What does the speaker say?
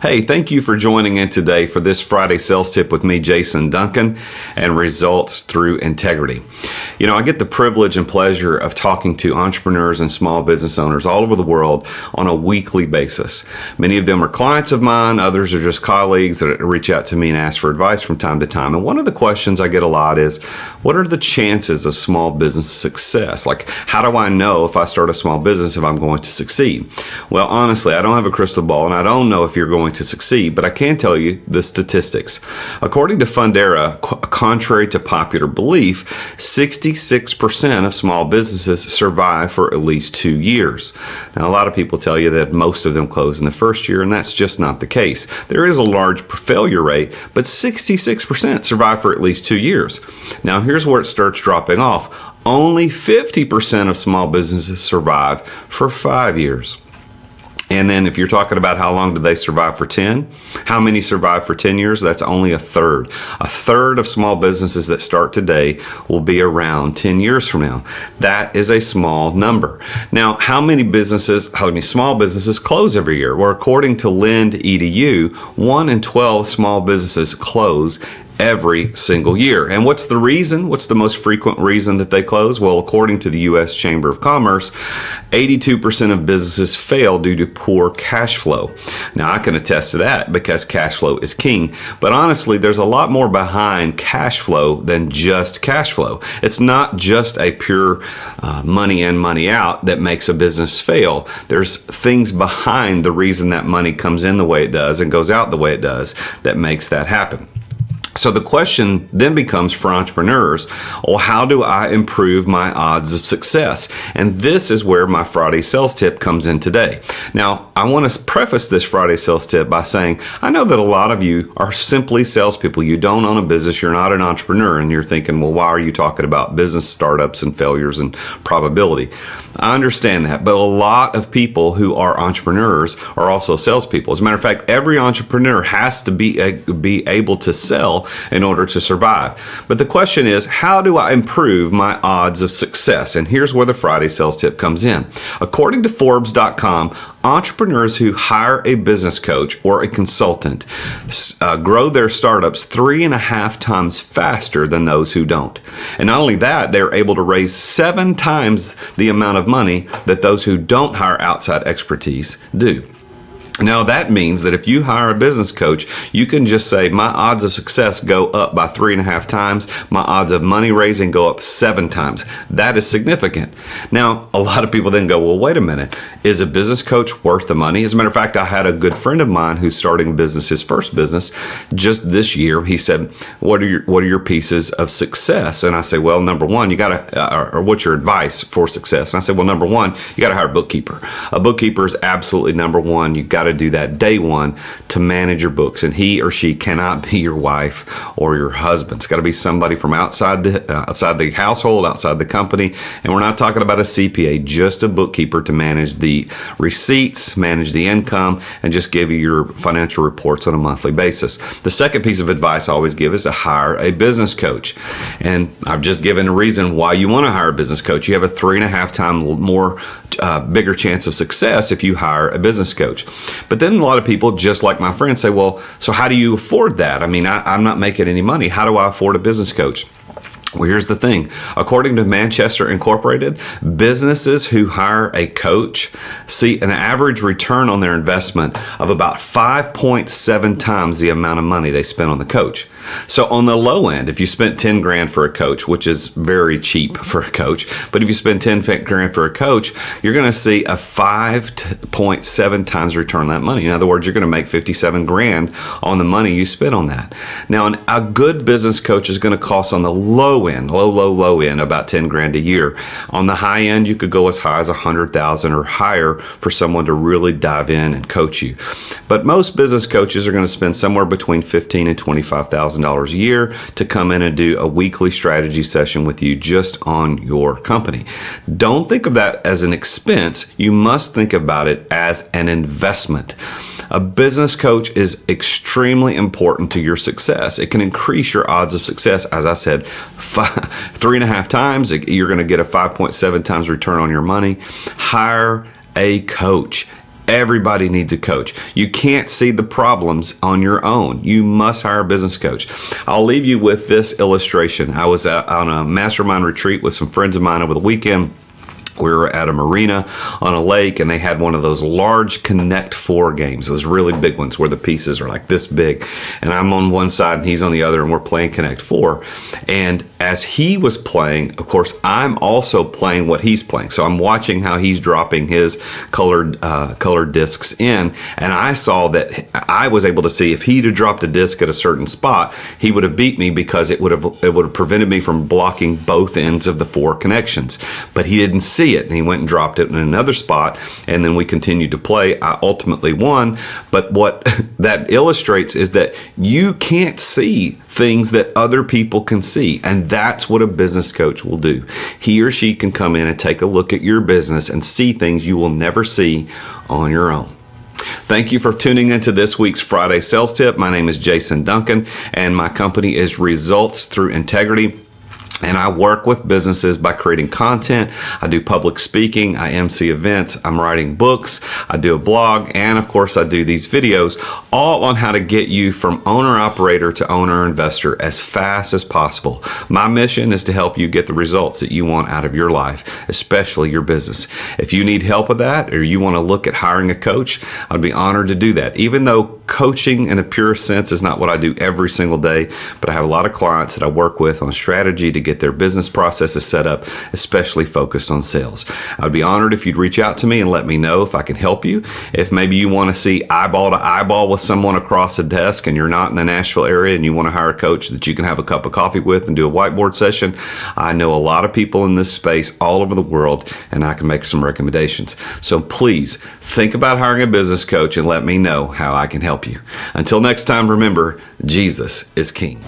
Hey, thank you for joining in today for this Friday sales tip with me, Jason Duncan, and results through integrity. You know, I get the privilege and pleasure of talking to entrepreneurs and small business owners all over the world on a weekly basis. Many of them are clients of mine, others are just colleagues that reach out to me and ask for advice from time to time. And one of the questions I get a lot is, what are the chances of small business success? Like, how do I know if I start a small business if I'm going to succeed? Well, honestly, I don't have a crystal ball and I don't know if you're going to succeed, but I can tell you the statistics. According to Fundera, contrary to popular belief, 66% of small businesses survive for at least 2 years. Now, a lot of people tell you that most of them close in the first year, and that's just not the case. There is a large failure rate, but 66% survive for at least 2 years. Now, here's where it starts dropping off. Only 50% of small businesses survive for 5 years. And then if you're talking about how long do they survive for 10, how many survive for 10 years? That's only a third. A third of small businesses that start today will be around 10 years from now. That is a small number. Now, how many small businesses close every year? Well, according to Lend EDU, 1 in 12 small businesses close every single year. And what's the reason? What's the most frequent reason that they close? Well, according to the U.S. Chamber of Commerce, 82% of businesses fail due to poor cash flow. Now, I can attest to that because cash flow is king. But honestly, there's a lot more behind cash flow than just cash flow. It's not just a pure money in, money out that makes a business fail. There's things behind the reason that money comes in the way it does and goes out the way it does that makes that happen. So the question then becomes for entrepreneurs, well, how do I improve my odds of success? And this is where my Friday sales tip comes in today. Now, I want to preface this Friday sales tip by saying, I know that a lot of you are simply salespeople. You don't own a business. You're not an entrepreneur. And you're thinking, well, why are you talking about business startups and failures and probability? I understand that. But a lot of people who are entrepreneurs are also salespeople. As a matter of fact, every entrepreneur has to be able to sell in order to survive. But the question is, how do I improve my odds of success? And here's where the Friday sales tip comes in. According to Forbes.com, entrepreneurs who hire a business coach or a consultant grow their startups 3.5 times faster than those who don't. And not only that, they're able to raise 7 times the amount of money that those who don't hire outside expertise do. Now, that means that if you hire a business coach, you can just say, my odds of success go up by 3.5 times. My odds of money raising go up 7 times. That is significant. Now, a lot of people then go, well, wait a minute. Is a business coach worth the money? As a matter of fact, I had a good friend of mine who's starting a business, his first business, just this year. He said, what are your pieces of success? And I say, well, number one, you got to, or what's your advice for success? And I said, well, number one, you got to hire a bookkeeper. A bookkeeper is absolutely number one. You got to do that day one to manage your books, and he or she cannot be your wife or your husband. It's got to be somebody from outside the household, outside the company. And we're not talking about a CPA, just a bookkeeper to manage the receipts, manage the income, and just give you your financial reports on a monthly basis. The second piece of advice I always give is to hire a business coach. And I've just given a reason why you want to hire a business coach. You have a 3.5 times more bigger chance of success if you hire a business coach. But then a lot of people, just like my friends, say, well, so how do you afford that? I mean, I'm not making any money. How do I afford a business coach? Well, here's the thing. According to Manchester Incorporated, businesses who hire a coach see an average return on their investment of about 5.7 times the amount of money they spent on the coach. So on the low end, if you spent 10 grand for a coach, which is very cheap for a coach, but if you spend 10 grand for a coach, you're going to see a 5.7 times return on that money. In other words, you're going to make 57 grand on the money you spent on that. Now, a good business coach is going to cost on the low end, low end, about 10 grand a year. On the high end, you could go as high as 100,000 or higher for someone to really dive in and coach you. But most business coaches are going to spend somewhere between $15,000 and $25,000 a year to come in and do a weekly strategy session with you just on your company. Don't think of that as an expense. You must think about it as an investment. A business coach is extremely important to your success. It can increase your odds of success. As I said, 3.5 times. You're going to get a 5.7 times return on your money. Hire a coach. Everybody needs a coach. You can't see the problems on your own. You must hire a business coach. I'll leave you with this illustration. I was on a mastermind retreat with some friends of mine over the weekend. We were at a marina on a lake, and they had one of those large Connect 4 games, those really big ones where the pieces are like this big. And I'm on one side and he's on the other, and we're playing Connect 4. And as he was playing, of course, I'm also playing what he's playing. So I'm watching how he's dropping his colored discs in. And I saw that I was able to see if he'd have dropped a disc at a certain spot, he would have beat me because it would have prevented me from blocking both ends of the 4 connections. But he didn't see it, and he went and dropped it in another spot, and then we continued to play. I ultimately won. But what that illustrates is that you can't see things that other people can see, and that's what a business coach will do. He or she can come in and take a look at your business and see things you will never see on your own. Thank you for tuning into this week's Friday Sales Tip. My name is Jason Duncan, and my company is Results Through Integrity. And I work with businesses by creating content. I do public speaking, I MC events, I'm writing books, I do a blog, and of course I do these videos, all on how to get you from owner-operator to owner-investor as fast as possible. My mission is to help you get the results that you want out of your life, especially your business. If you need help with that, or you want to look at hiring a coach, I'd be honored to do that. Even though coaching in a pure sense is not what I do every single day, but I have a lot of clients that I work with on strategy to get their business processes set up, especially focused on sales. I'd be honored if you'd reach out to me and let me know if I can help you. If maybe you want to see eyeball to eyeball with someone across a desk and you're not in the Nashville area and you want to hire a coach that you can have a cup of coffee with and do a whiteboard session, I know a lot of people in this space all over the world, and I can make some recommendations. So please think about hiring a business coach and let me know how I can help you. Until next time, remember, Jesus is King.